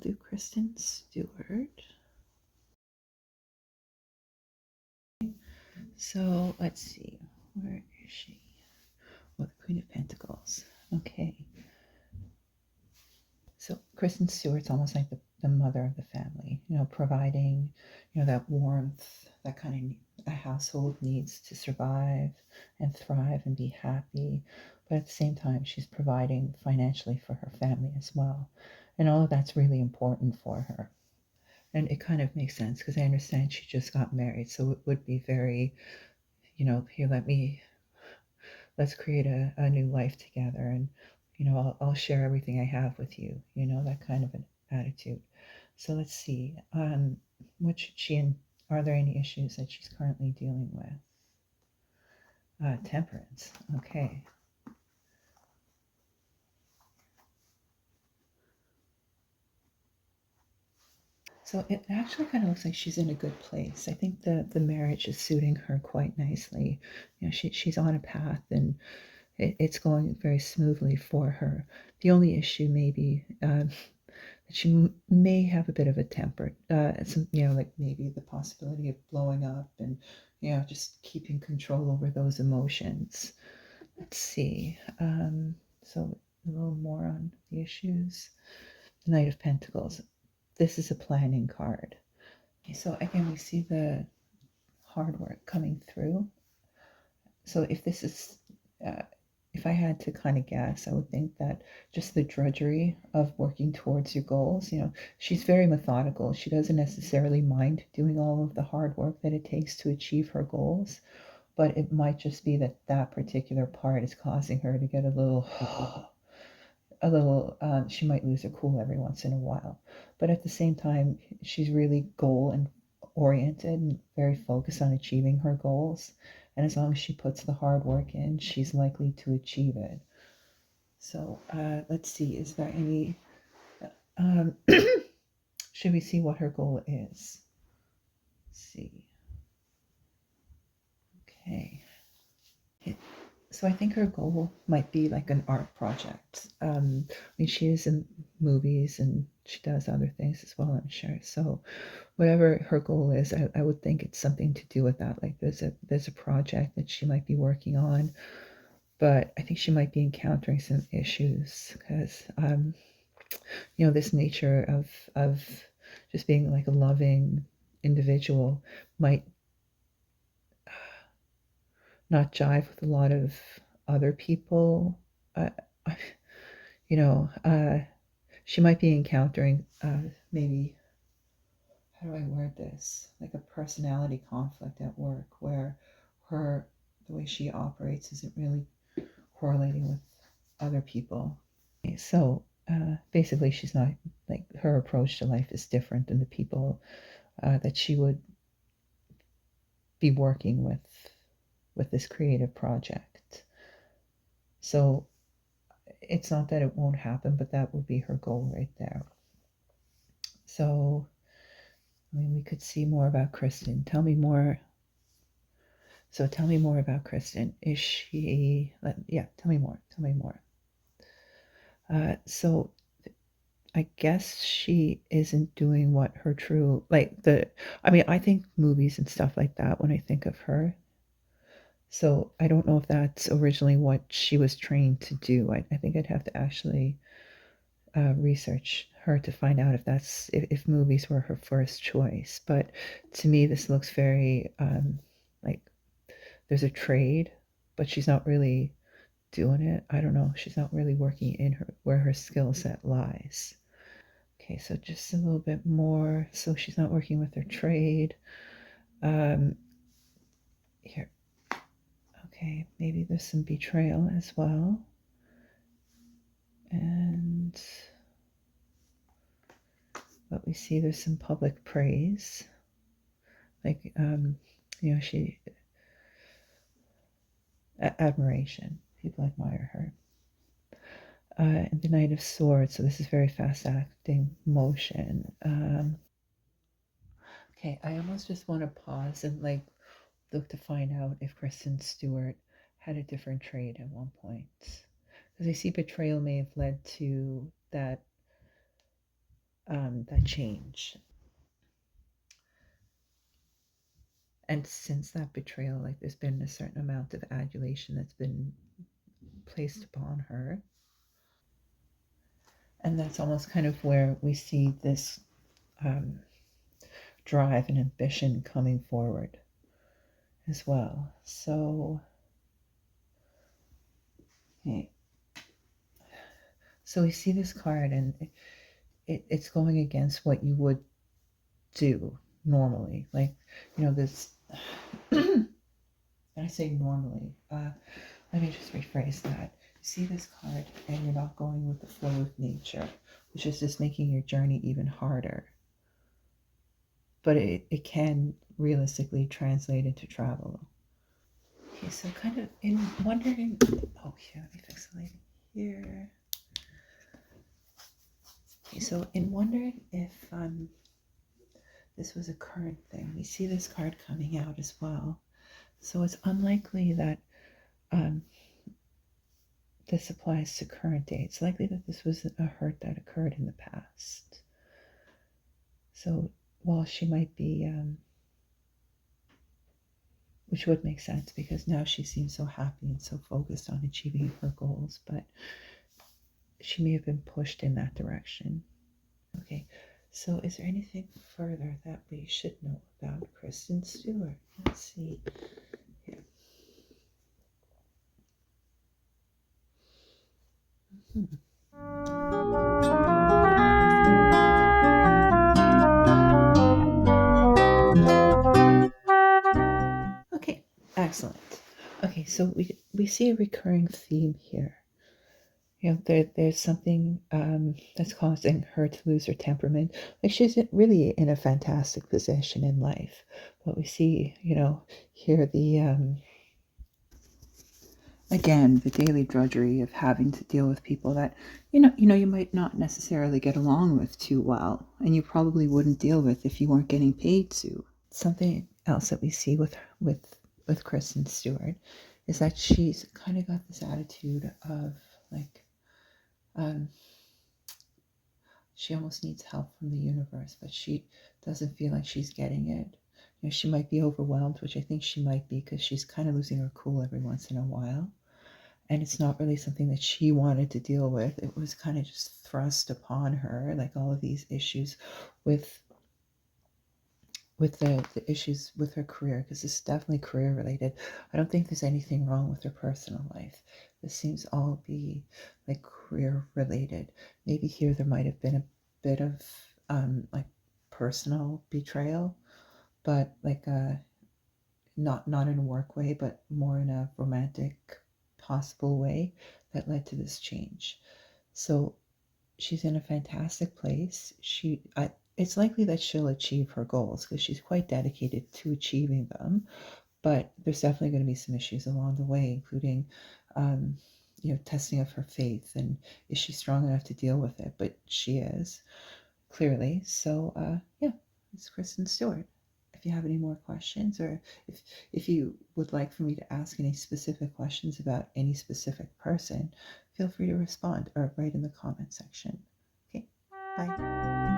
do Kristen Stewart. So let's see, where is she? Oh, the Queen of Pentacles. Okay. So Kristen Stewart's almost like the mother of the family, providing, that warmth, that kind of a household needs to survive and thrive and be happy. But at the same time, she's providing financially for her family as well. And all of that's really important for her. And it kind of makes sense because I understand she just got married. So it would be very, here, let's create a new life together. And, I'll share everything I have with you, that kind of an attitude. So let's see. What should she, and are there any issues that she's currently dealing with? Temperance. Okay. So it actually kind of looks like she's in a good place. I think the marriage is suiting her quite nicely. She's on a path, and it's going very smoothly for her. The only issue may be that she may have a bit of a temper. Like maybe the possibility of blowing up and, just keeping control over those emotions. Let's see. So a little more on the issues. The Knight of Pentacles. This is a planning card. Okay, so again, we see the hard work coming through. So if this is, if I had to kind of guess, I would think that just the drudgery of working towards your goals, she's very methodical. She doesn't necessarily mind doing all of the hard work that it takes to achieve her goals, but it might just be that that particular part is causing her to get a little, she might lose her cool every once in a while. But at the same time, she's really goal and oriented and very focused on achieving her goals. And as long as she puts the hard work in, she's likely to achieve it. So let's see, is there any, should we see what her goal is? Let's see. Okay. So I think her goal might be like an art project. I mean, she is in movies and she does other things as well, I'm sure. So whatever her goal is, I would think it's something to do with that. Like there's a project that she might be working on, but I think she might be encountering some issues because this nature of just being like a loving individual might not jive with a lot of other people. Uh, you know, uh, she might be encountering maybe, how do I word this? Like a personality conflict at work where the way she operates isn't really correlating with other people. So basically, she's not, like, her approach to life is different than the people that she would be working with this creative project. So it's not that it won't happen, but that would be her goal right there. So, I mean, we could see more about Kristen. Tell me more. So tell me more about Kristen. Is she, yeah, tell me more. Tell me more. So I guess she isn't doing what her true, I mean, I think movies and stuff like that when I think of her. So I don't know if that's originally what she was trained to do. I think I'd have to actually research her to find out if movies were her first choice. But to me, this looks very like there's a trade, but she's not really doing it. I don't know. She's not really working in her where her skill set lies. Okay, so just a little bit more. So she's not working with her trade. Here. Okay, maybe there's some betrayal as well. And but we see there's some public praise. Like she admiration. People admire her. And the Knight of Swords. So this is very fast acting motion. Okay, I almost just want to pause and look to find out if Kristen Stewart had a different trade at one point. Because I see betrayal may have led to that that change. And since that betrayal, like there's been a certain amount of adulation that's been placed upon her. And that's almost kind of where we see this um, drive and ambition coming forward as well. So, okay. So we see this card, and it's going against what you would do normally. Like, this. And I say normally. Let me just rephrase that. You see this card, and you're not going with the flow of nature, which is just making your journey even harder. But it can realistically translate into travel. Okay, so kind of in wondering. Oh, here, let me fix the lighting here. Okay, so in wondering if this was a current thing, we see this card coming out as well. So it's unlikely that um, this applies to current day. It's likely that this was a hurt that occurred in the past. So while she might be, which would make sense because now she seems so happy and so focused on achieving her goals, but she may have been pushed in that direction. Okay, so is there anything further that we should know about Kristen Stewart? Let's see here. Hmm. Okay, excellent. Okay, so we see a recurring theme here. There's something that's causing her to lose her temperament. Like she's really in a fantastic position in life, but we see, here again the daily drudgery of having to deal with people that you might not necessarily get along with too well, and you probably wouldn't deal with if you weren't getting paid to. Something else that we see with Kristen Stewart is that she's kind of got this attitude of like um, she almost needs help from the universe, but she doesn't feel like she's getting it. She might be overwhelmed, which I think she might be because she's kind of losing her cool every once in a while. And it's not really something that she wanted to deal with. It was kind of just thrust upon her, like all of these issues with the issues with her career, because it's definitely career related. I don't think there's anything wrong with her personal life. This seems all be like career related. Maybe here there might have been a bit of like personal betrayal, but like not in a work way, but more in a romantic possible way that led to this change. So she's in a fantastic place. It's likely that she'll achieve her goals because she's quite dedicated to achieving them. But there's definitely going to be some issues along the way, including, um, testing of her faith and is she strong enough to deal with it? But she is clearly. So yeah, it's Kristen Stewart. If you have any more questions, or if you would like for me to ask any specific questions about any specific person, feel free to respond or write in the comment section. Okay, bye.